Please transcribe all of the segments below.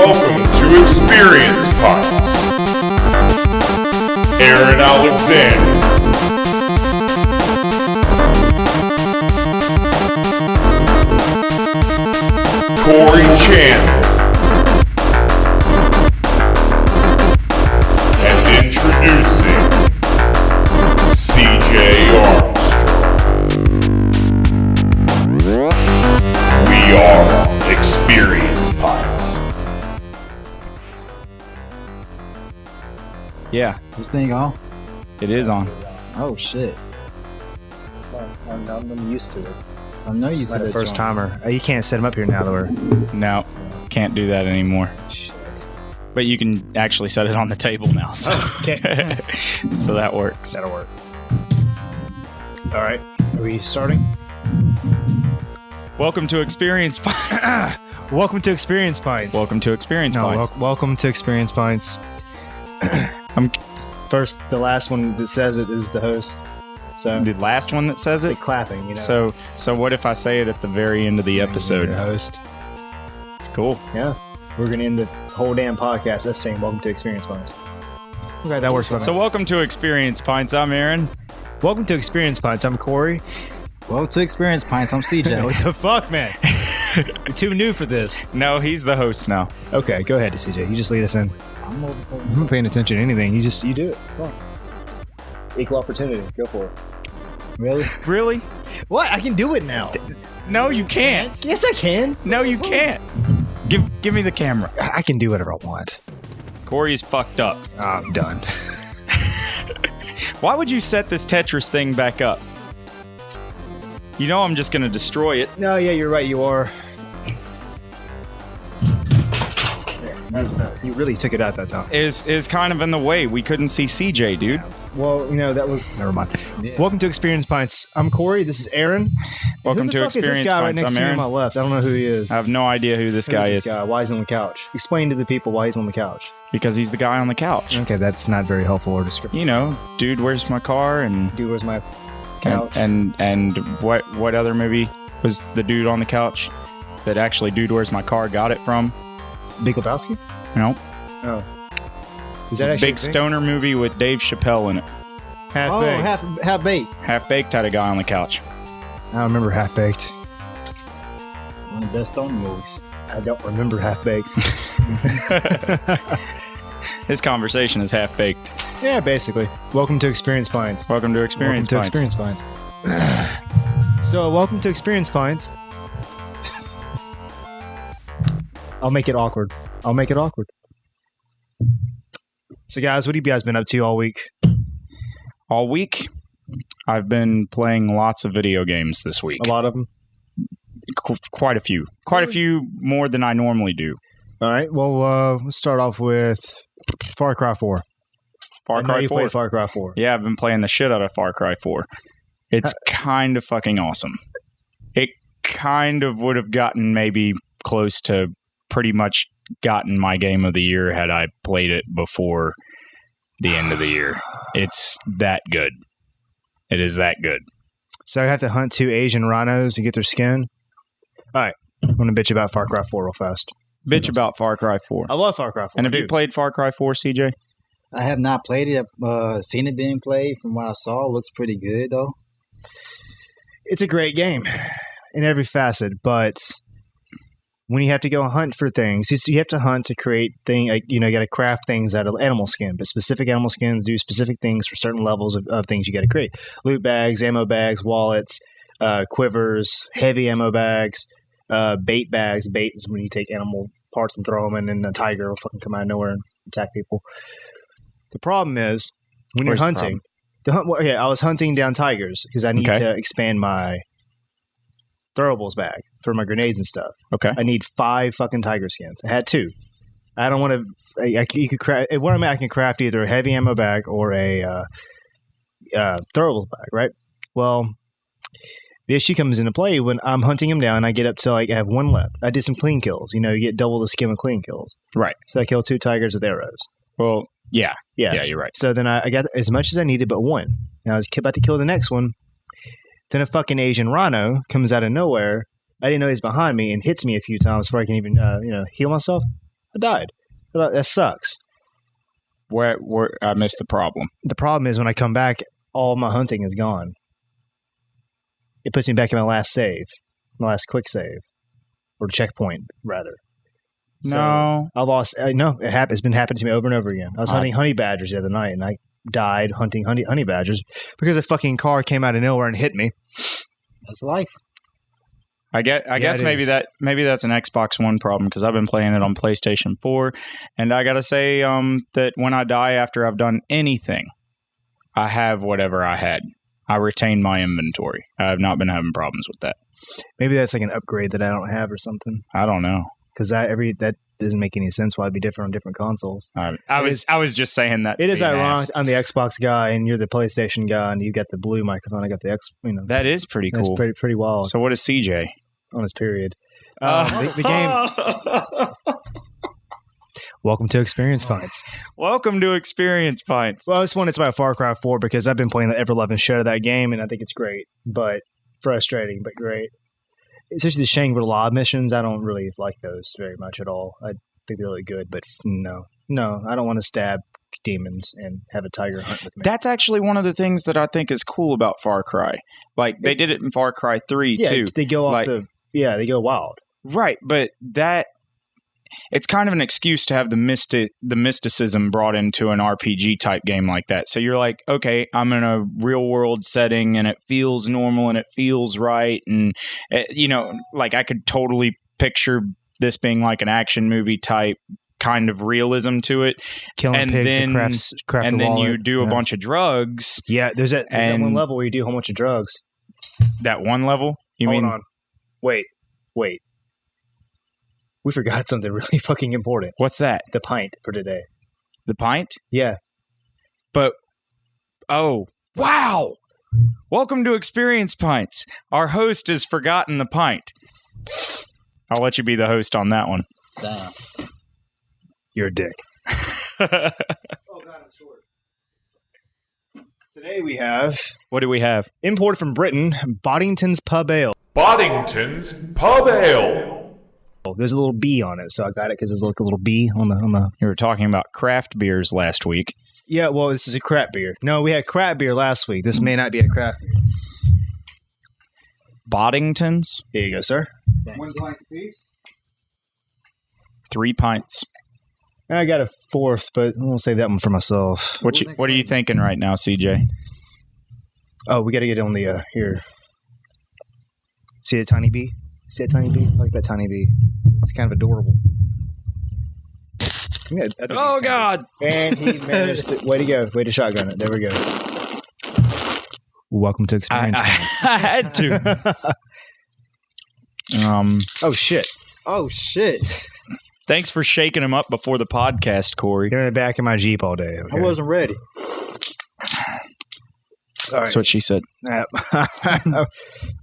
welcome to Experience Pints. Aaron Alexander, Corey Chandler, and introducing CJ Armstrong. We are Experience Pints. Yeah, This thing on? it is on. Oh shit! I'm used to it. I'm not used to Like a that first joint. timer. You can't set them up here now, though. No, can't do that anymore. Shit. But you can actually set it on the table now. So, Okay. so that works. That'll work. All right. Are we starting? Welcome to Experience Pints. Welcome to Experience Pints. Welcome to Experience No, Pints. welcome to Experience Pints. First, the last one that says it is the host. So The last one that says it. like clapping, you know. So what if I say it at the very end of the episode? The host. Cool. Yeah. We're gonna end the whole damn podcast us saying welcome to Experience Pints. Okay, that works. So welcome to Experience Pints. I'm Aaron. Welcome to Experience Pints. I'm Corey. Well, to Experience Pints, I'm CJ. What the fuck, man? You're too new for this. No, he's the host now. Okay, go ahead, CJ. You just lead us in. I'm over for I'm not paying attention to anything. You do it. Come on. Equal opportunity. Go for it. Really? Really? What? I can do it now. No, you can't. Yes, I can. No, you can't. Give me the camera. I can do whatever I want. Corey's fucked up. I'm done. Why would you set this Tetris thing back up? You know I'm just going to destroy it. No, yeah, you're right. You are. You really took it out that time. Is kind of in the way. We couldn't see CJ, dude. Well, you know, that was... Never mind. Yeah. Welcome to Experience Pints. I'm Corey. This is Aaron. Welcome Who the to fuck is Experience this guy right Pints. next I'm to me on Aaron. my left? I don't know who he is. I have no idea who this guy Who's is this guy? Why he's on the couch? Explain to the people why he's on the couch. because he's the guy on the couch. Okay, that's not very helpful or descriptive. You know, dude, where's my car? And Dude, where's my couch? and what other movie was the dude on the couch that actually Dude, Where's My Car got it from? Big Lebowski? No, Oh. it's a big stoner movie with Dave Chappelle in it. Half Oh, Baked. half baked. Half Baked had a guy on the couch. I don't remember Half Baked. One of the best stoner movies. I don't remember Half Baked. His conversation is half baked. Yeah, basically. Welcome to Experience Pints. Welcome to Experience Welcome to Pints. Experience Pints. So, welcome to Experience Pints. I'll make it awkward. So, guys, what have you guys been up to all week? All week, I've been playing lots of video games this week. A lot of them. Quite a few. Quite a few more than I normally do. All right. Well, let's start off with Far Cry 4. Far I know Cry you 4. played Far Cry 4. Yeah, I've been playing the shit out of Far Cry 4. It's kind of fucking awesome. It kind of would have gotten maybe close to pretty much gotten my game of the year had I played it before the end of the year. It's that good. It is that good. So, I have to hunt 2 Asian rhinos to get their skin. All right. I'm going to bitch about Far Cry 4 real fast. Bitch about Far Cry 4. I love Far Cry 4. And have you dude. played Far Cry 4, CJ? I have not played it. I've seen it being played. From what I saw, it looks pretty good though. It's a great game in every facet, but when you have to go hunt for things, you have to hunt to create things. Like, you know, you got to craft things out of animal skin, but specific animal skins do specific things for certain levels of things you got to create. Loot bags, ammo bags, wallets, quivers, heavy ammo bags, bait bags. Bait is when you take animal parts and throw them, and then a tiger will fucking come out of nowhere and attack people. The problem is when Where's you're the hunting. I was hunting down tigers because I need to expand my throwables bag for my grenades and stuff. Okay. I need 5 fucking tiger skins. I had 2. I don't want to. You could craft. I can craft either a heavy ammo bag or a throwables bag, right? Well, the issue comes into play when I'm hunting them down. And I get up to I have 1 left. I did some clean kills. You know, you get double the skin with clean kills. Right. So I killed 2 tigers with arrows. Well, yeah. Yeah. Yeah, you're right. So then I got as much as I needed, but 1. And I was about to kill the next one. Then a fucking Asian rhino comes out of nowhere. I didn't know he's behind me and hits me a few times before I can even, heal myself. I died. I thought, that sucks. Where I missed the problem. The problem is when I come back, all my hunting is gone. It puts me back in my last save, my last quick save, or checkpoint rather. No, I lost. No, it's been happening to me over and over again. I was hunting honey badgers the other night, and I died hunting honey badgers because a fucking car came out of nowhere and hit me. That's life. I guess maybe that's an Xbox One problem because I've been playing it on PlayStation 4, and I gotta say that when I die after I've done anything, I have whatever I had. I retain my inventory. I have not been having problems with that. Maybe that's like an upgrade that I don't have or something. I don't know. Because that doesn't make any sense. Why it'd be different on different consoles? I was just saying that. It is ironic. I'm the Xbox guy, and you're the PlayStation guy, and you got the blue microphone. I got the X. That is pretty cool. That's pretty wild. So what is CJ on his period? The game. Welcome to Experience Pints. Welcome to Experience Pints. Well, this one it's about Far Cry 4 because I've been playing the ever-loving shit out of that game, and I think it's great, but frustrating, but great. Especially the Shangri-La missions, I don't really like those very much at all. I think they look good, but no, I don't want to stab demons and have a tiger hunt with me. That's actually one of the things that I think is cool about Far Cry. Like, they did it in Far Cry 3, too. They go off they go wild. Right, but it's kind of an excuse to have the mysticism brought into an RPG type game like that. So you're like, okay, I'm in a real world setting and it feels normal and it feels right. And, like I could totally picture this being like an action movie type kind of realism to it. Killing pigs and craft and a then wallet. you do a bunch of drugs. Yeah, there's that one level where you do a whole bunch of drugs. That one level? Hold on. Wait. We forgot something really fucking important. What's that? The pint for today. The pint? Yeah. But, oh, wow! Welcome to Experience Pints. Our host has forgotten the pint. I'll let you be the host on that one. Damn. You're a dick. Oh, God, I'm short. Today we have... What do we have? Imported from Britain, Boddington's Pub Ale. Boddington's Pub Ale. There's a little B on it, so I got it because there's like a little B on the. You were talking about craft beers last week. Yeah, well, this is a crap beer. No, we had crap beer last week. This may not be a craft beer. Boddington's? Here you go, sir. Thank 1 you. pint apiece. 3 pints. I got a 4th, but I'll save that one for myself. What are you thinking right now, CJ? Oh, we got to get on the here. See the tiny bee? See that tiny bee? I like that tiny bee. It's kind of adorable. Yeah, Oh, God! And he managed to... Way to go. Way to shotgun it. There we go. Welcome to Experience Pints. I had to. Oh, shit. Oh, shit. Thanks for shaking him up before the podcast, Corey. You're in the back of my Jeep all day. Okay? I wasn't ready. All That's what she said.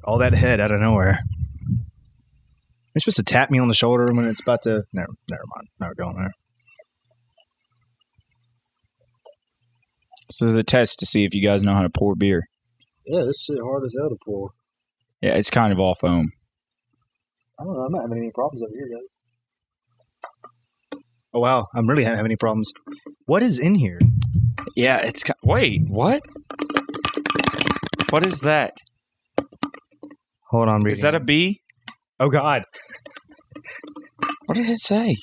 All that head out of nowhere. You're supposed to tap me on the shoulder when it's about to... Never mind. Never going there. This is a test to see if you guys know how to pour beer. Yeah, this shit hard as hell to pour. Yeah, it's kind of all foam. I don't know. I'm not having any problems over here, guys. Oh, wow. I'm really not having any problems. What is in here? Yeah, it's... Wait, what? What is that? Hold on. Is that a bee? Oh, God. What does it say?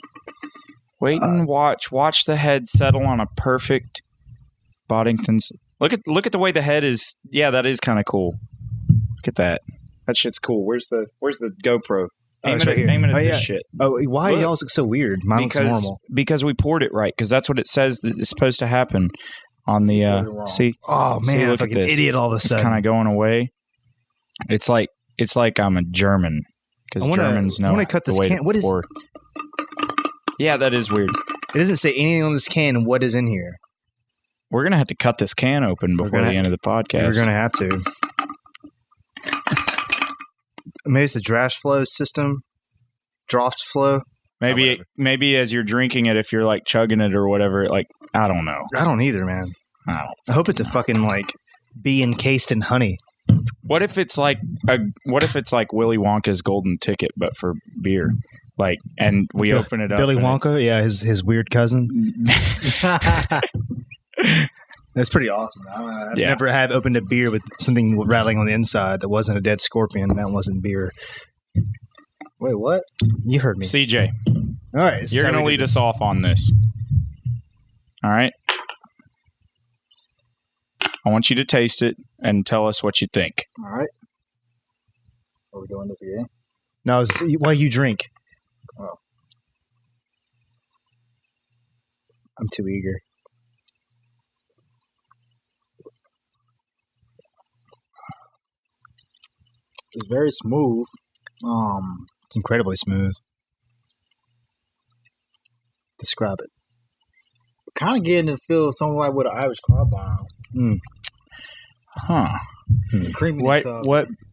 Wait and watch. Watch the head settle on a perfect Boddington's. Look at the way the head is. Yeah, that is kind of cool. Look at that. That shit's cool. Where's the GoPro? Aim it's it right at, here. aim it at Oh, this yeah. shit. Oh, why Look. y'all look so weird? Mine looks normal. Because we poured it right. Because that's what it says that is supposed to happen on the. See. Oh, See, man. look I'm at like an this. idiot all of a It's sudden. kind of going away. It's like I'm a German because Germans know. I want to cut this can. What is? Pour. Yeah, that is weird. It doesn't say anything on this can. What is in here? We're gonna have to cut this can open before the end of the podcast. We're gonna have to. Maybe it's a draft flow system. Draft flow. Maybe as you're drinking it, if you're like chugging it or whatever, like I don't know. I don't either, man. I hope it's a fucking like bee encased in honey. What if it's like Willy Wonka's golden ticket, but for beer? Like, and we open it up. Billy Wonka, yeah, his weird cousin. That's pretty awesome. I've never had opened a beer with something rattling on the inside that wasn't a dead scorpion. That wasn't beer. Wait, what? You heard me. CJ, All right. you're going to lead us off on this. All right? I want you to taste it and tell us what you think. All right. Are we doing this again? No, while you drink. Oh. I'm too eager. It's very smooth. It's incredibly smooth. Describe it. Kind of getting to feel something like with an Irish car bomb. Huh. The creaminess of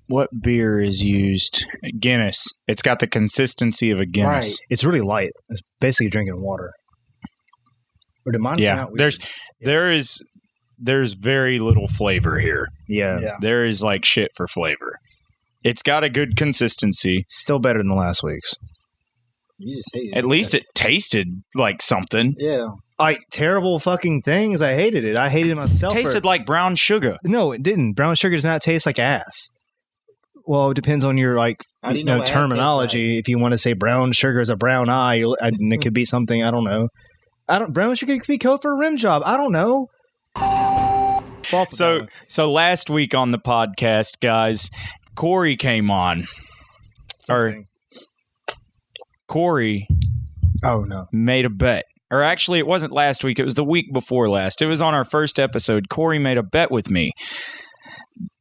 What beer is used? Guinness. It's got the consistency of a Guinness. Right. It's really light. It's basically drinking water. Or did mine come Yeah. out weird? There's very little flavor here. Yeah. There is like shit for flavor. It's got a good consistency. Still better than the last week's. You just hate it. At least it tasted like something. Yeah. Like terrible fucking things. I hated it. I hated it myself. Tasted like brown sugar. No, it didn't. Brown sugar does not taste like ass. Well, it depends on your How do you know what ass terminology. If you want to say brown sugar is a brown eye, it could be something. I don't know. Brown sugar could be code for a rim job. I don't know. So last week on the podcast, guys, Corey came on. Corey made a bet. Or actually, it wasn't last week. It was the week before last. It was on our first episode. Corey made a bet with me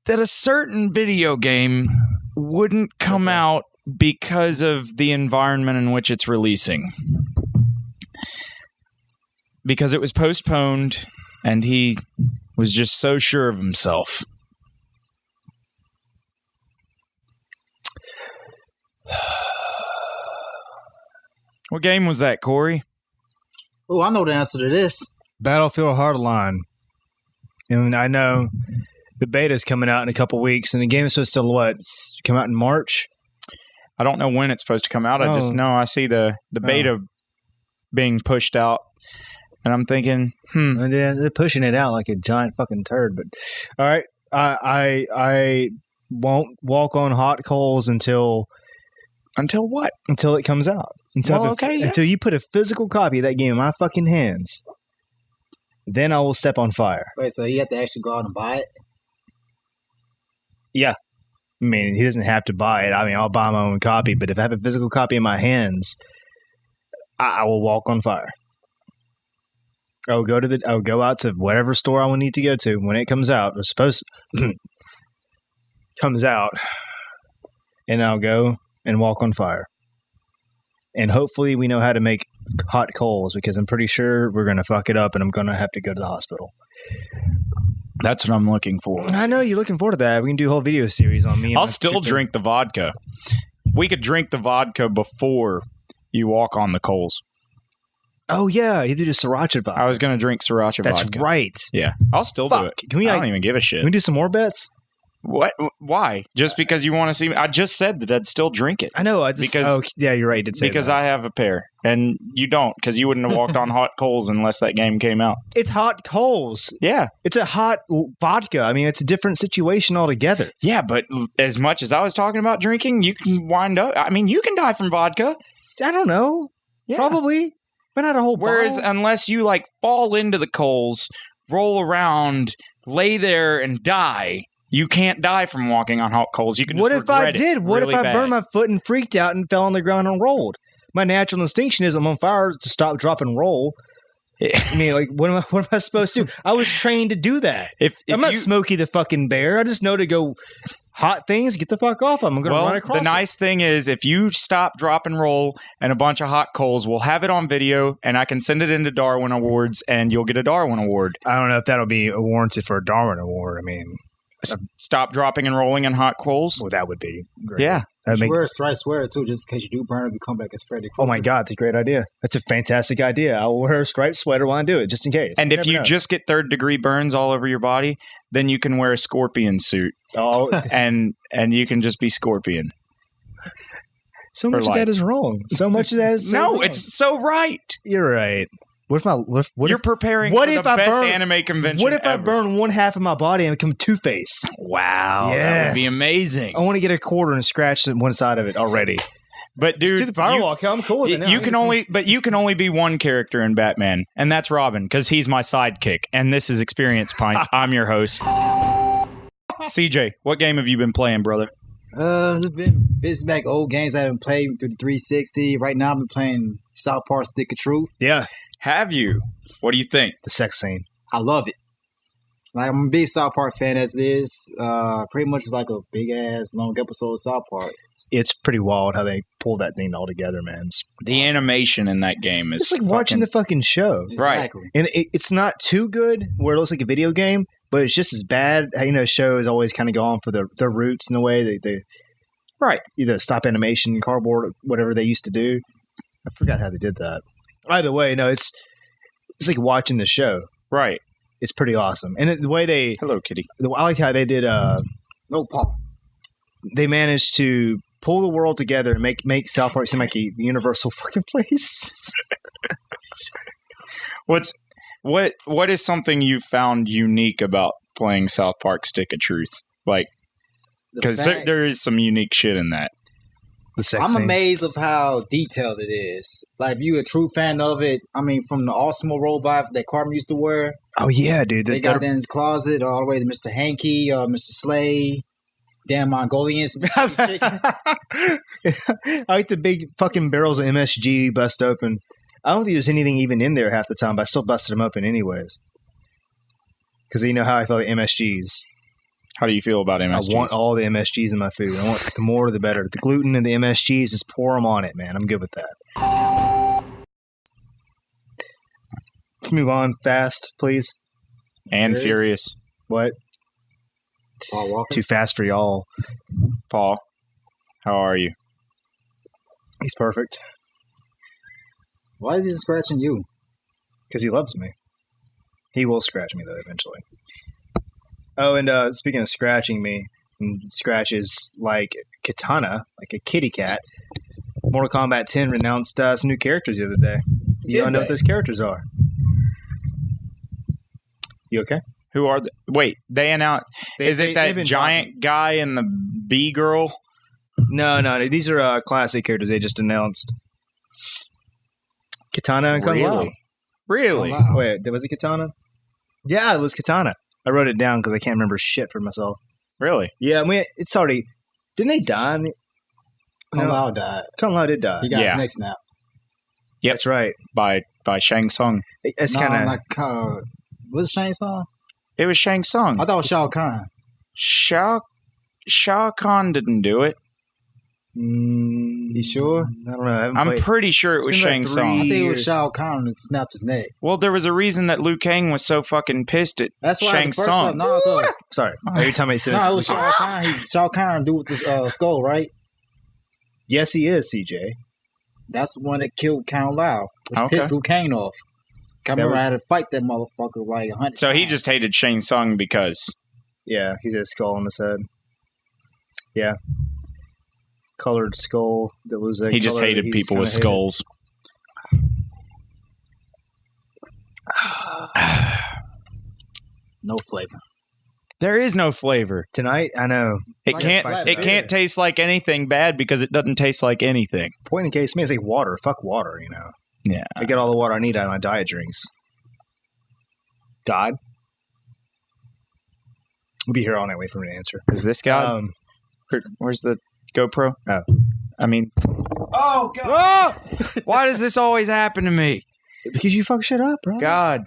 that a certain video game wouldn't come out because of the environment in which it's releasing. Because it was postponed, and he was just so sure of himself. What game was that, Corey? Oh, I know the answer to this. Battlefield Hardline. And I know the beta's coming out in a couple weeks, and the game is supposed to come out in March? I don't know when it's supposed to come out. I just know I see the beta being pushed out, and I'm thinking, And they're pushing it out like a giant fucking turd. But all right, I won't walk on hot coals until what? Until it comes out. Until you put a physical copy of that game in my fucking hands. Then I will step on fire. Wait, so you have to actually go out and buy it? Yeah. I mean, he doesn't have to buy it. I mean, I'll buy my own copy, but if I have a physical copy in my hands, I will walk on fire. I'll go out to whatever store I will need to go to when it comes out. Comes out, and I'll go and walk on fire. And hopefully we know how to make hot coals, because I'm pretty sure we're going to fuck it up and I'm going to have to go to the hospital. That's what I'm looking for. I know you're looking forward to that. We can do a whole video series on me. I'll still drink the vodka. We could drink the vodka before you walk on the coals. Oh, yeah. You did a sriracha vodka. I was going to drink sriracha vodka. That's right. Yeah. I'll still do it. I don't even give a shit. Can we do some more bets? What? Why? Just because you want to see me? I just said that I'd still drink it. I know. Yeah, you're right. You did say because that. I have a pair, and you don't, because you wouldn't have walked on hot coals unless that game came out. It's hot coals. Yeah. It's a hot vodka. I mean, it's a different situation altogether. Yeah, but as much as I was talking about drinking, you can wind up. I mean, you can die from vodka. I don't know. Yeah. Probably. But not a whole Whereas bottle. unless you fall into the coals, roll around, lay there, and die. You can't die from walking on hot coals. You can. What just if I regret did? it What really if I bad. burned my foot and freaked out and fell on the ground and rolled? My natural instinction is I'm on fire to stop, drop, and roll. I mean, what am I supposed to do? I was trained to do that. If I'm not Smokey the fucking Bear. I just know to go hot things, get the fuck off. I'm going to run across the nice thing is if you stop, drop, and roll and a bunch of hot coals, we'll have it on video, and I can send it into Darwin Awards, and you'll get a Darwin Award. I don't know if that'll be warranted for a Darwin Award. I mean... Stop, dropping, and rolling in hot coals? Well, that would be great. Yeah. Swear it too, just in case you do burn up, you come back as Freddy Krueger. Oh my God, that's a great idea. That's a fantastic idea. I will wear a striped sweater while I do it, just in case. And if you just get third-degree burns all over your body, then you can wear a scorpion suit. Oh, and you can just be Scorpion. So much of that is wrong. So much of that is No, wrong. it's so right. You're right. What if my what You're if preparing what for if the I best burn- anime convention what if I ever. burn one half of my body and become Two-Face? Wow, that would be Yes. amazing. I want to get a quarter and scratch one side of it already. But Just do dude, the firewall. I'm cool with it now. you can only be one character in Batman, and that's Robin, because he's my sidekick. And this is Experience Pints. I'm your host. CJ, what game have you been playing, brother? Just been visiting back old games I haven't played through the 360. Right now, I've been playing South Park: Stick of Truth. Yeah, Have you? What do you think? the sex scene. I love it. Like, I'm a big South Park fan as it is. Pretty much it's like a big ass long episode of South Park. It's pretty wild how they pull that thing all together, man. The animation in that game is It's like watching the fucking show. Right. Exactly. And it's not too good where it looks like a video game, but it's just as bad. How, shows always kind of go on for their roots in a way. They right. either stop animation, cardboard, whatever they used to do. I forgot how they did that. Either way, no, it's like watching the show. Right. It's pretty awesome. And the way they, Hello, kitty. I like how they did. No, Paul. They managed to pull the world together and make South Park seem like a universal fucking place. What is something you found unique about playing South Park Stick of Truth? Like, because there is some unique shit in that. The sex I'm scene. amazed of how detailed it is. Like, if you're a true fan of it, I mean, from the Osmo robot that Carmen used to wear, Oh yeah, dude. they got that in his closet, all the way to Mr. Hanky, Mr. Slay, damn Mongolians. I like the big fucking barrels of MSG bust open. I don't think there's anything even in there half the time, but I still busted them open anyways. Because you know how I feel about MSGs. How do you feel about MSGs? I want all the MSGs in my food. I want the more the better. The gluten and the MSGs, just pour them on it, man. I'm good with that. Let's move on fast, please. and There is- Furious. What? Paul Walker. Too fast for y'all. Paul, how are you? He's perfect. Why is he scratching you? Because he loves me. He will scratch me, though, eventually. Oh, and speaking of scratching me, and scratches like Katana, like a kitty cat, Mortal Kombat 10 announced some new characters the other day. You don't know what those characters are. You okay? Who are wait, they announced is it that they've been giant guy and the bee girl? No. These are classic characters they just announced. Katana and Kung Lao. Really? Kung Lao. Wait, was it Katana? Yeah, it was Katana. I wrote it down because I can't remember shit for myself. Really? Yeah, I mean, it's already... Didn't they die? Kung No. Lao died. Kung Lao did die. He got Yeah. his neck snapped. Yep. That's right. By Shang Tsung. It's No, kind of... was it Shang Tsung? It was Shang Tsung. I thought it was Shao Kahn. Shao Kahn didn't do it. You sure? I don't know. I haven't I'm played- pretty sure it It's was been Shang like Tsung. I think it years. was Shao Kahn that snapped his neck. Well, there was a reason that Liu Kang was so fucking pissed at That's why Shang the first Tsung. time. No, I thought, Sorry. Every time I say no, it this... was Shao Kahn. Shao Kahn do with this skull, right? Yes, he is, CJ. That's the one that killed Kung Lao. Which Okay. pissed Liu Kang off. I remember I had to fight that motherfucker like 100 So he times. just hated Shang Tsung because Yeah, he's got a skull on his head. Yeah. Colored skull that was a he just color hated that people with kinda hated. skulls. no flavor. There is no flavor. Tonight, I know. It Like can't. spicy It beer. can't taste like anything bad because it doesn't taste like anything. Point in case, man, it's like water. Fuck water, Yeah. I get all the water I need out of my diet drinks. God? We'll be here all night waiting for me to answer. Is this guy? Where's the GoPro? Oh. I mean. Oh God! Why does this always happen to me? Because you fuck shit up, bro. God.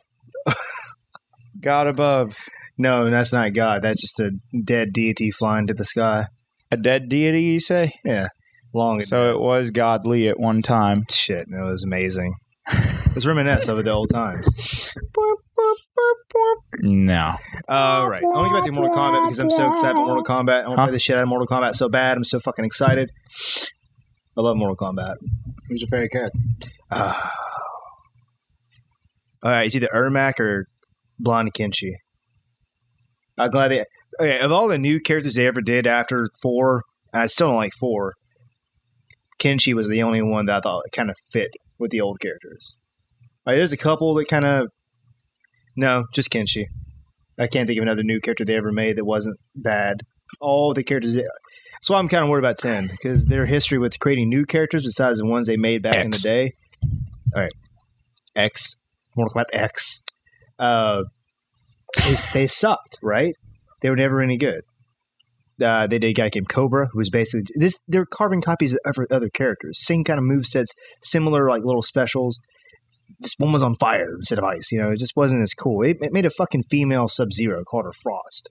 God above. No, that's not God. That's just a dead deity flying to the sky. A dead deity, you say? Yeah. Long So it was godly at one time. Shit, it was amazing. Let's reminisce over the old times. No. All right. I want to get back to Mortal Kombat because I'm so excited about Mortal Kombat. I want to play the shit out of Mortal Kombat so bad. I'm so fucking excited. I love Mortal Kombat. Who's your favorite character? All right, it's either Ermac or Blonde Kenshi. I'm glad they... Okay, of all the new characters they ever did after 4, I still don't like 4. Kenshi was the only one that I thought kind of fit with the old characters. Like, there's a couple that kind of... No, just Kenshi. I can't think of another new character they ever made that wasn't bad. All the characters... That's why I'm kind of worried about 10, because their history with creating new characters besides the ones they made back in the day... All right. X. Mortal Kombat X. They sucked, right? They were never any good. They did a guy named Cobra, who was basically... They're carbon copies of other characters. Same kind of movesets, similar like little specials. This one was on fire instead of ice. You know, it just wasn't as cool. It made a fucking female Sub-Zero called her Frost.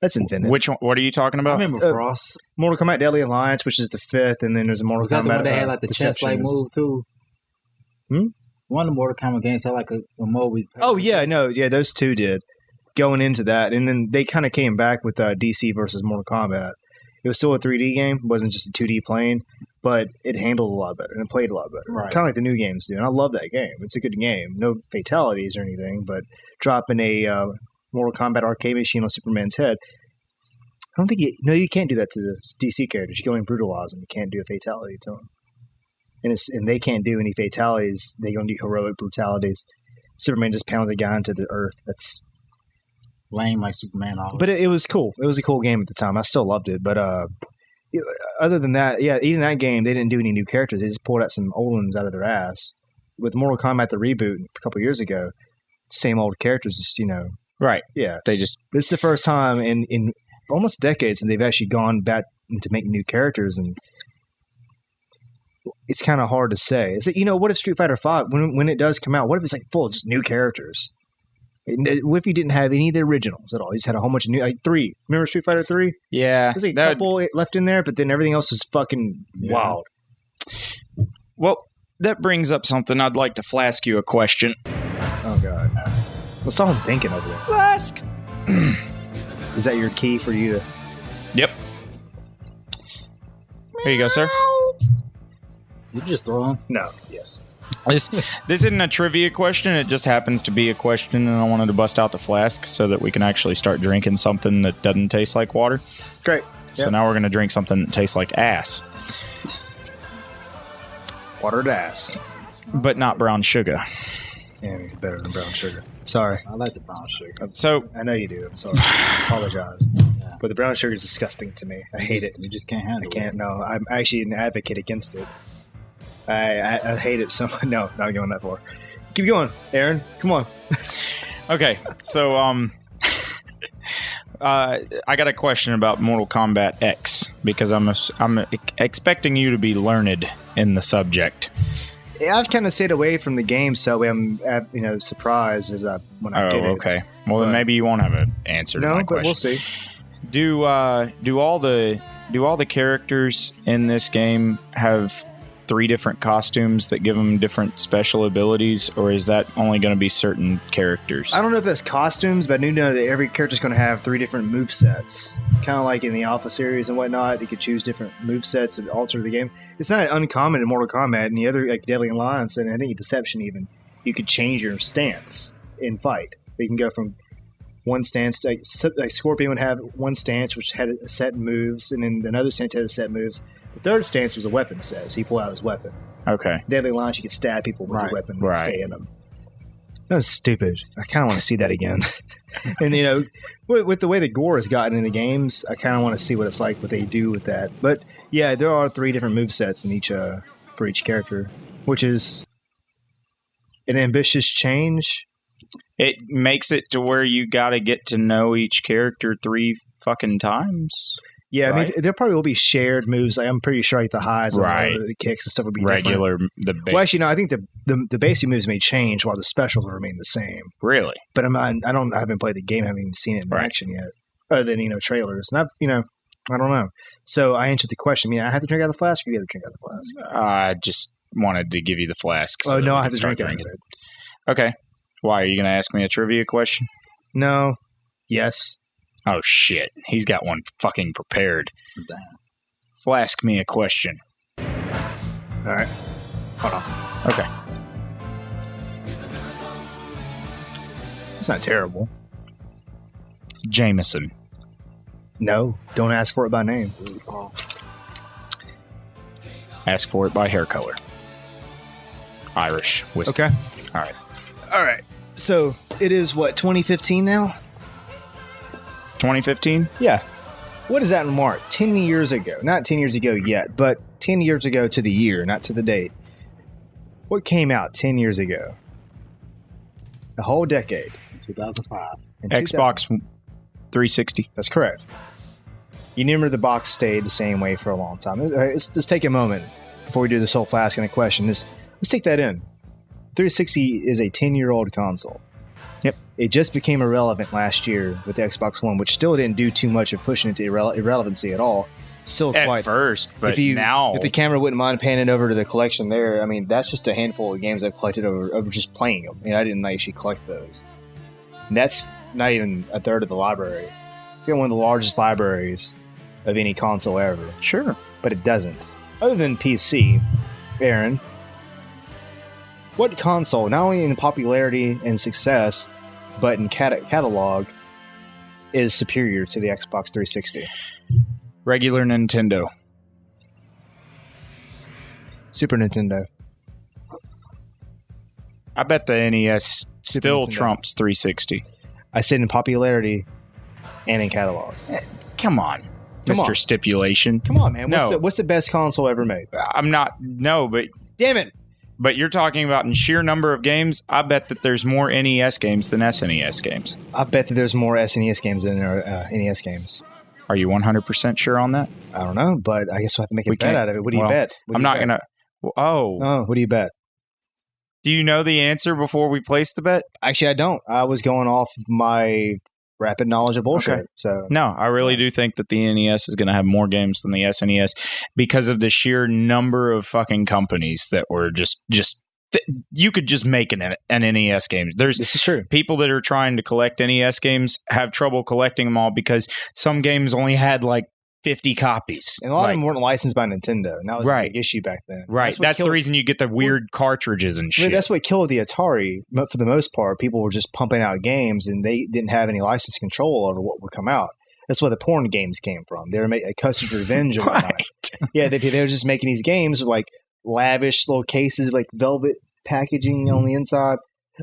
That's invented. Which one? What are you talking about? I remember Frost. Mortal Kombat Deadly Alliance, which is the 5th, and then there's a Mortal Kombat... Was that the one that had like the chest-like move too? One of the Mortal Kombat games had like a mode. Oh yeah, no, yeah, those two did. Going into that, and then they kind of came back with DC versus Mortal Kombat. It was still a 3D game, it wasn't just a 2D plane, but it handled a lot better and it played a lot better. Right. Kind of like the new games do, and I love that game. It's a good game. No fatalities or anything, but dropping a Mortal Kombat arcade machine on Superman's head, I don't think you can't do that to the DC characters. You can only brutalize them. You can't do a fatality to them. And they can't do any fatalities. They don't do heroic brutalities. Superman just pounds a guy into the earth. That's lame like Superman always. But it was cool. It was a cool game at the time. I still loved it. But other than that, yeah, even that game, they didn't do any new characters. They just pulled out some old ones out of their ass. With Mortal Kombat, the reboot a couple years ago, same old characters, just, Right. Yeah. This is the first time in almost decades and they've actually gone back into making new characters, and it's kind of hard to say. It's like, what if Street Fighter V, when it does come out, what if it's like full of just new characters? What if you didn't have any of the originals at all? You just had a whole bunch of new, like 3. Remember Street Fighter 3? Yeah. There's a couple left in there, but then everything else is fucking wild. Well, that brings up something. I'd like to flask you a question. Oh, God. What's someone thinking over there? Flask! Is that your key for you to... Yep. Here you go, sir. You just throw them? No. Yes. This isn't a trivia question. It just happens to be a question, and I wanted to bust out the flask so that we can actually start drinking something that doesn't taste like water. Great. So now we're going to drink something that tastes like ass. Watered ass. But not brown sugar. Yeah, it's better than brown sugar. Sorry. I like the brown sugar. So I know you do. I'm sorry. I apologize. Yeah. But the brown sugar is disgusting to me. I hate it. You just can't handle it. I can't. No, I'm actually an advocate against it. I hate it so much. No, not going that far. Keep going, Aaron. Come on. okay, so I got a question about Mortal Kombat X because I'm expecting you to be learned in the subject. Yeah, I've kind of stayed away from the game, so I'm surprised when I get it. Okay. Well, then maybe you won't have an answer to my question. But we'll see. Do all the characters in this game have 3 different costumes that give them different special abilities, or is that only going to be certain characters? I don't know if that's costumes, but I do know that every character's going to have 3 different movesets. Kind of like in the Alpha series and whatnot, you could choose different movesets to alter the game. It's not uncommon in Mortal Kombat and the other, like Deadly Alliance and I think Deception even. You could change your stance in fight. You can go from one stance, like Scorpion would have one stance which had a set moves, and then another stance had a set moves. The third stance was a weapon set, so he pulled out his weapon. Okay. Deadly Alliance, you could stab people with a weapon and stay in them. That's stupid. I kind of want to see that again. And, with the way the gore has gotten in the games, I kind of want to see what it's like, what they do with that. But, yeah, there are 3 different movesets in each for each character, which is an ambitious change. It makes it to where you got to get to know each character 3 fucking times. Yeah, right? I mean, there probably will be shared moves. Like, I'm pretty sure like the highs and the kicks and stuff would be regular. Different. Well, actually, no. I think the basic moves may change while the specials will remain the same. Really? But I haven't played the game. I haven't even seen it in action yet, other than trailers. And I don't know. So I answered the question. I mean, I have to drink out of the flask, or you have to drink out of the flask? I just wanted to give you the flask. So no, I have to drink out of it. Okay. Why are you going to ask me a trivia question? No. Yes. Oh, shit. He's got one fucking prepared. Damn. Flask me a question. All right. Hold on. Okay. It's not terrible. Jameson. No. Don't ask for it by name. Ask for it by hair color. Irish whiskey. Okay. All right. All right. So it is what, 2015 now? 2015? Yeah. What is that mark? 10 years ago. Not 10 years ago yet, but 10 years ago to the year, not to the date. What came out 10 years ago? A whole decade. 2005. In Xbox 360. That's correct. You remember the box stayed the same way for a long time. All right, let's take a moment before we do this whole asking a question. Let's take that in. 360 is a 10-year-old console. Yep. It just became irrelevant last year with the Xbox One, which still didn't do too much of pushing it to irrelevancy at all. Still At quite first, but if now... If the camera wouldn't mind panning over to the collection there, I mean, that's just a handful of games I've collected over just playing them. I didn't actually collect those. And that's not even a third of the library. It's got one of the largest libraries of any console ever. Sure. But it doesn't. Other than PC, Aaron, what console, not only in popularity and success, but in catalog, is superior to the Xbox 360? Regular Nintendo. Super Nintendo. I bet the NES still Nintendo. trumps 360. I said in popularity and in catalog. Come on, Come Mr. on. Stipulation. Come on, man. No. What's the best console ever made? I'm not... No, but Damn it. you're talking about in sheer number of games. I bet that there's more NES games than SNES games. I bet that there's more SNES games than there are NES games. Are you 100% sure on that? I don't know, but I guess we'll have to make a We bet can't- out of it. What do you well, bet? What do I'm you not bet? going to... Oh. Oh, what do you bet? Do you know the answer before we place the bet? Actually, I don't. I was going off my rapid knowledge of bullshit. Okay. So No, I really do think that the NES is going to have more games than the SNES because of the sheer number of fucking companies that were just you could just make an NES game. There's this is true. people that are trying to collect NES games have trouble collecting them all because some games only had like 50 copies. And a lot Like, of them weren't licensed by Nintendo. And that was Right. a big issue back then. Right. what That's the killed- reason you get the weird cartridges and Really, shit. that's what killed the Atari. But for the most part, people were just pumping out games, and they didn't have any license control over what would come out. That's where the porn games came from. They were making Custer's Revenge and whatnot. Right. Yeah, they were just making these games with like lavish little cases, like velvet packaging on the inside.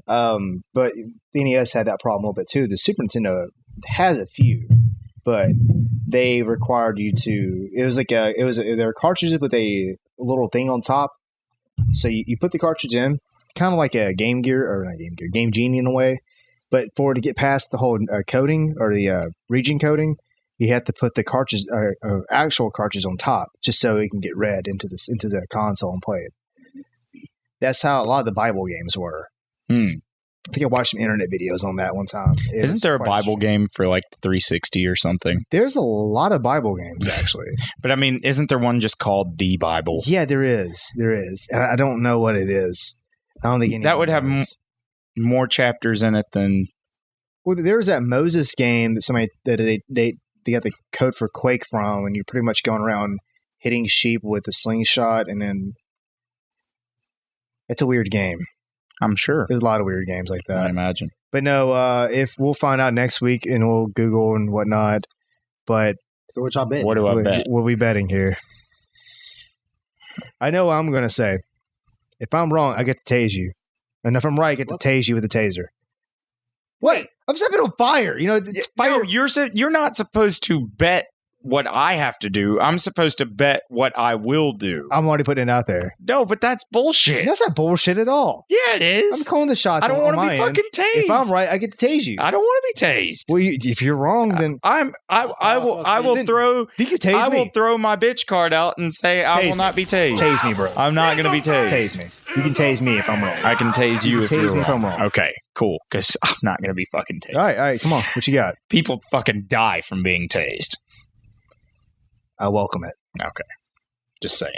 But the NES had that problem a little bit too. The Super Nintendo has a few, but they required you to. It was like there were cartridges with a little thing on top. So you put the cartridge in, kind of like a Game Gear or not Game Gear, Game Genie in a way. But for it to get past the whole coding or the region coding, you have to put the cartridge, actual cartridge on top, just so it can get read into the console and play it. That's how a lot of the Bible games were. I think I watched some internet videos on that one time. Isn't there a Bible game for like 360 or something? There's a lot of Bible games, actually. But I mean, isn't there one just called The Bible? Yeah, there is. There is. And I don't know what it is. I don't think anyone That would have knows. more chapters in it than... Well, there was that Moses game that somebody that they got the code for Quake from, and you're pretty much going around hitting sheep with a slingshot, and then it's a weird game. I'm sure. There's a lot of weird games like I that. imagine. But no, if we'll find out next week, and we'll Google and whatnot. But So what y'all bet? What do I bet? what are we betting here? I know what I'm going to say. If I'm wrong, I get to tase you. And if I'm right, I get to tase you with a taser. Wait, I'm stepping on fire. You know, it's fire. No, you're not supposed to bet what I have to do. I'm supposed to bet what I will do. I'm already putting it out there. No, but that's bullshit. That's not bullshit at all. Yeah, it is. I'm calling the shots. I don't want to be fucking tased. If I'm right, I get to tase you. I don't want to be tased. Well, if you're wrong, then I will throw you can tase I me. will throw my bitch card out and say I Tase will me. not be tased. Tase me, bro. I'm not going to be tased. Tase me. You can tase me if I'm wrong. I can tase you if tase you're me if wrong. I'm wrong. Okay, cool. Because I'm not going to be fucking tased. All right, come on. What you got? People fucking die from being tased. I welcome it. Okay, just saying.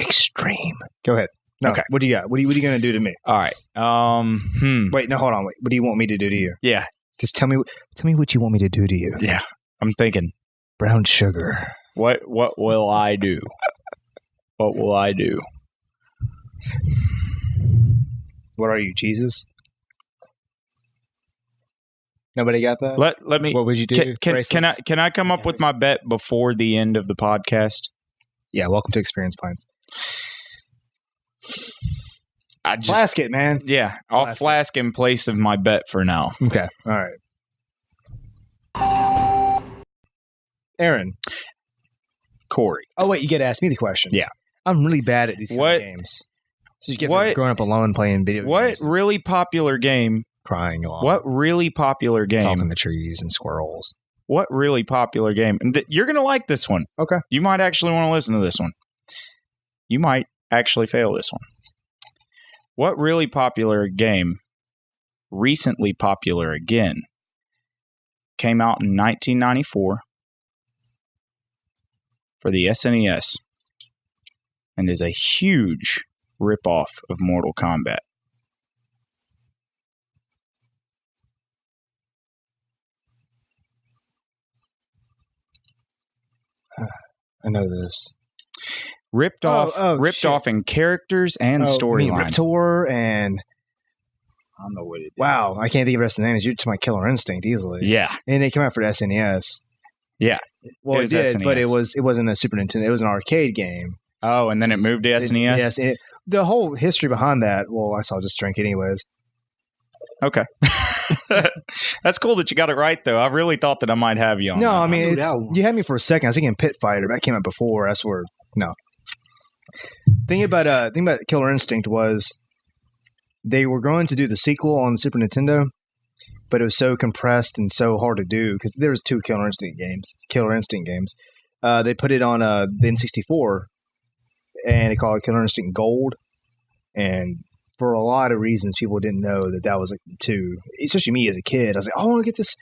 Extreme. Go ahead. No, Okay. What do you got? What are you going to do to me? All right. Wait, no, hold on. Wait. What do you want me to do to you? Yeah, Just tell me what you want me to do to you. yeah. I'm thinking. Brown sugar. What will I do? What will I do? What are you, Jesus? Nobody got that? Let me. What would you do? Can I come up with my bet before the end of the podcast? Yeah, welcome to Experience Pints. Flask it, man. Yeah, I'll flask in place of my bet for now. Okay. All right. Aaron. Corey. Oh, wait, you get to ask me the question. Yeah. I'm really bad at these kind of games. So you get growing up alone playing video games. What really popular game? Crying a lot. What really popular game? Talking to trees and squirrels. What really popular game? And you're going to like this one. Okay. You might actually want to listen to this one. You might actually fail this one. What really popular game, recently popular again, came out in 1994 for the SNES and is a huge ripoff of Mortal Kombat? I know this. Ripped off in characters and storyline. Riptor and I don't know what it is. Wow, I can't think of the rest of the names. You're to my Killer Instinct easily. Yeah, and they came out for the SNES. Yeah, well, it did, SNES. But it wasn't a Super Nintendo. It was an arcade game. Oh, and then it moved to SNES. Yes, the whole history behind that. Well, I saw just drink anyways. Okay. That's cool that you got it right, though. I really thought that I might have you on. No, I mean, you had me for a second. I was thinking Pit Fighter. That came out before. That's where, no. Thing about Killer Instinct was they were going to do the sequel on the Super Nintendo, but it was so compressed and so hard to do because there was two Killer Instinct games. They put it on the N64, and they called it Killer Instinct Gold. And for a lot of reasons, people didn't know that was like 2. Especially me as a kid. I was like, I want to get this.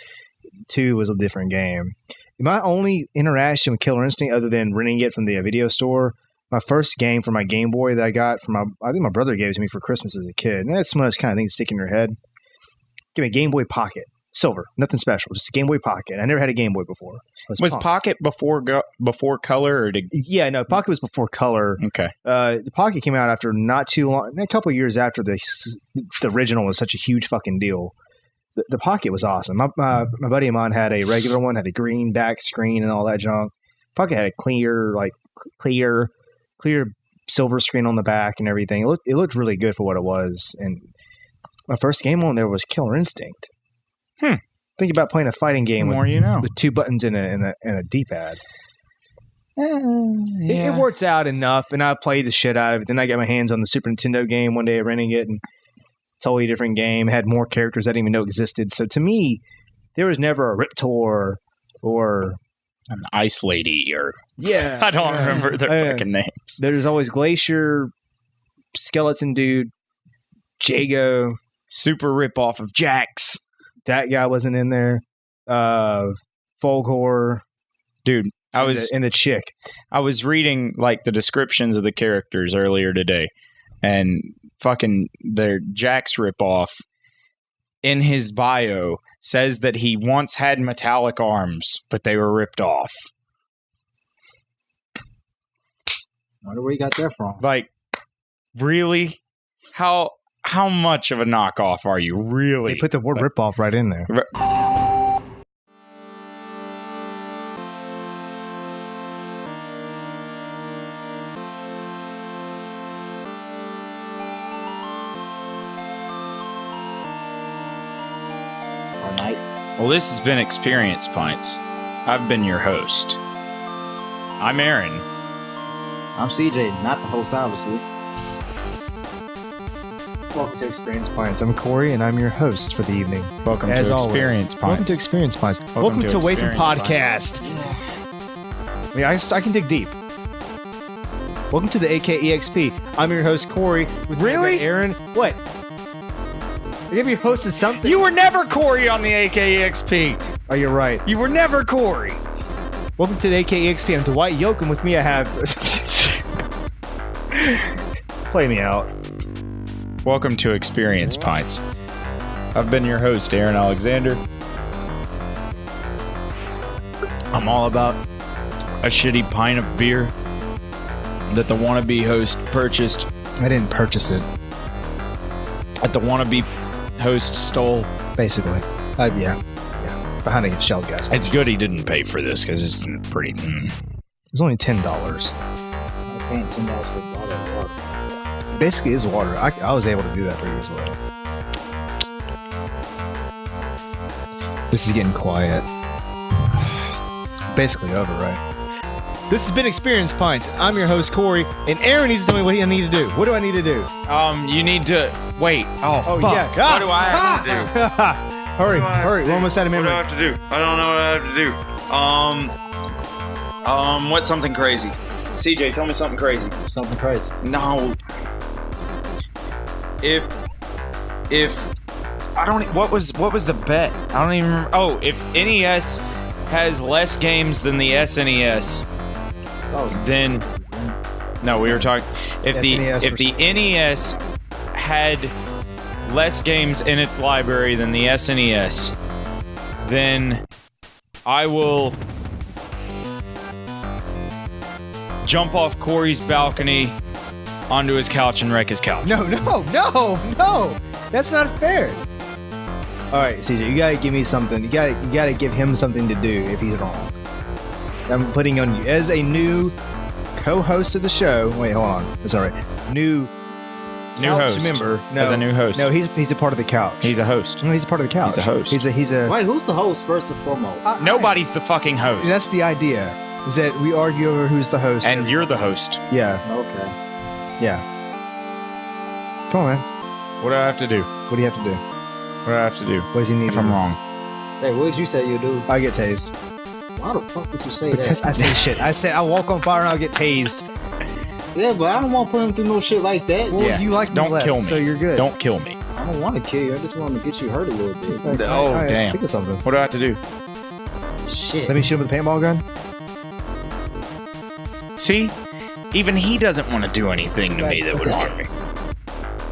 2 was a different game. My only interaction with Killer Instinct, other than renting it from the video store, my first game for my Game Boy that I got from I think my brother gave it to me for Christmas as a kid. And that's one of those kind of things that stick in your head. Give me a Game Boy Pocket. Silver. Nothing special. Just a Game Boy Pocket. I never had a Game Boy before. Was Pocket before color? Or Yeah, no. Pocket was before color. Okay. The Pocket came out after not too long. A couple of years after the original was such a huge fucking deal. The Pocket was awesome. My buddy of mine had a regular one, had a green back screen and all that junk. Pocket had a clear silver screen on the back and everything. It looked really good for what it was. And my first game on there was Killer Instinct. Think about playing a fighting game with 2 buttons and a D-pad. It worked out enough, and I played the shit out of it. Then I got my hands on the Super Nintendo game one day, renting it, and totally different game. It had more characters I didn't even know existed. So to me, there was never a Riptor or an Ice Lady or I don't remember their fucking names. There's always Glacier, Skeleton Dude, Jago, super ripoff of Jax. That guy wasn't in there. Fulgor, dude. And the chick. I was reading like the descriptions of the characters earlier today, and fucking their Jax ripoff in his bio says that he once had metallic arms, but they were ripped off. Wonder where you got that from. Like, really? How much of a knockoff are you, really? They put the word rip-off right in there. Well, this has been Experience Pints. I've been your host. I'm Aaron. I'm CJ, not the host, obviously. Welcome to Experience Pints. I'm Corey, and I'm your host for the evening. Welcome to Experience Pints. Welcome to Experience Pints. Welcome to Away from Podcast. Yeah, I can dig deep. Welcome to the AKEXP. I'm your host, Corey. With really? Aaron. What? I gave you host of something. You were never Corey on the AKEXP. Oh, you're right. You were never Corey. Welcome to the AKEXP. I'm Dwight Yoke, and with me I have... Play me out. Welcome to Experience Pints. I've been your host, Aaron Alexander. I'm all about a shitty pint of beer that the wannabe host purchased. I didn't purchase it. That the wannabe host stole. Basically. Yeah. Behind a shell gas. It's good he didn't pay for this because it's pretty... It's only $10. I'm paying $10 for a bottle of water. basically is water. I was able to do that pretty easily. This is getting quiet. Basically over, right? This has been Experience Pints. I'm your host, Corey, and Aaron needs to tell me what I need to do. What do I need to do? You need to wait. Oh fuck. Yeah. What do I have to do? Hurry. We're almost out of What do memory. I have to do? I don't know what I have to do. What's something crazy? CJ, tell me something crazy. Something crazy. No. If I don't. What was the bet? I don't even remember. Oh, if NES has less games than the SNES, then no, we were talking. If the NES had less games in its library than the SNES, then I will jump off Corey's balcony onto his couch and wreck his couch. No. That's not fair. All right, CJ, you gotta give me something. You gotta give him something to do if he's wrong. I'm putting on you as a new co-host of the show. Wait, hold on. That's all right. New host. member. No, As a new host. No, he's a part of the couch. He's a host. No, he's a part of the couch. He's a host. He's a. Wait, who's the host first and foremost? Nobody's the fucking host. That's the idea. Is that we argue over who's the host. And you're the host. Yeah. Okay. Yeah. Come on, man. What do I have to do? What do you have to do? What do I have to do? What does he need If to I'm do? wrong. Hey, what did you say you do? I get tased. Why the fuck would you say Because that? I say shit. I say I walk on fire and I'll get tased. Yeah, but I don't want to put him through no shit like that. Well, Yeah. you like me Don't less, kill me. so you're good. Don't kill me. I don't want to kill you. I just want to get you hurt a little bit. Okay, Oh, all right, let's damn. think of something. What do I have to do? Shit. Let me shoot him with a paintball gun. See? Even he doesn't want to do anything to me that would harm me.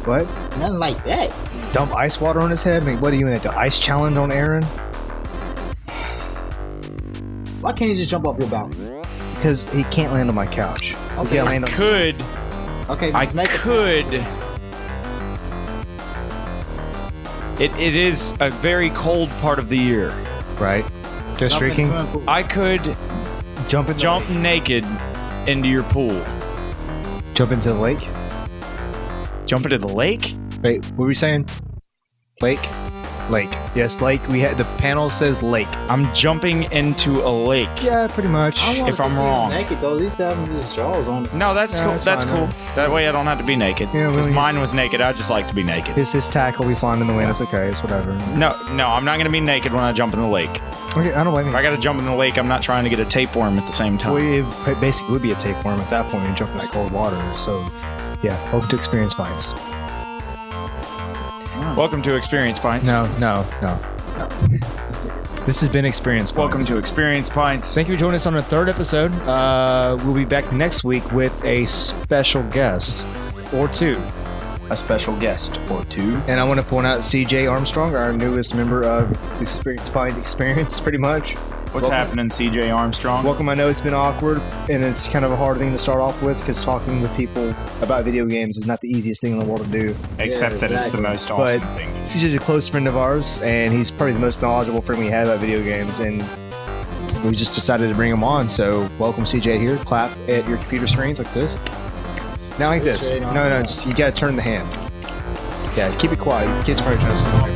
What? Nothing like that. Dump ice water on his head? I mean, what are you in the ice challenge on Aaron? Why can't you just jump off your balcony? Because he can't land on my couch. He's Okay. gotta land on. Could. Okay, I just make it. could. It is a very cold part of the year. Right. Go Jump in the streaking. swimming pool. I could Jump in. jump naked into your pool. Jump into the lake. Jump into the lake? Wait, what were we saying? Lake. Yes, lake. We had the panel says lake. I'm jumping into a lake. Yeah, pretty much. I want if to I'm see him wrong. naked though. At least have him his jaws on. No, that's Yeah, cool. that's That's fine, cool. That way I don't have to be naked. Yeah, Because well, mine was naked. I just like to be naked. His tack will be flying in the wind. It's okay. It's whatever. No, I'm not going to be naked when I jump in the lake. Okay, I don't blame If you. I got to jump in the lake, I'm not trying to get a tapeworm at the same time. Well, it basically would be a tapeworm at that point when you jump in that cold water. So, yeah, welcome to Experience Pints. Welcome to Experience Pints. No. This has been Experience Pints. Welcome to Experience Pints. Thank you for joining us on our third episode. We'll be back next week with a special guest or two. A special guest or two. And I want to point out CJ Armstrong, our newest member of the Experience Pints experience, pretty much. What's happening, CJ Armstrong? Welcome. I know it's been awkward, and it's kind of a hard thing to start off with because talking with people about video games is not the easiest thing in the world to do. Except that it's the most awesome thing. CJ's a close friend of ours, and he's probably the most knowledgeable friend we have about video games, and we just decided to bring him on. So, welcome CJ here. Clap at your computer screens like this. Not like this. Appreciate it. No, just you gotta turn the hand. Yeah, keep it quiet. Kids probably trying to sleep.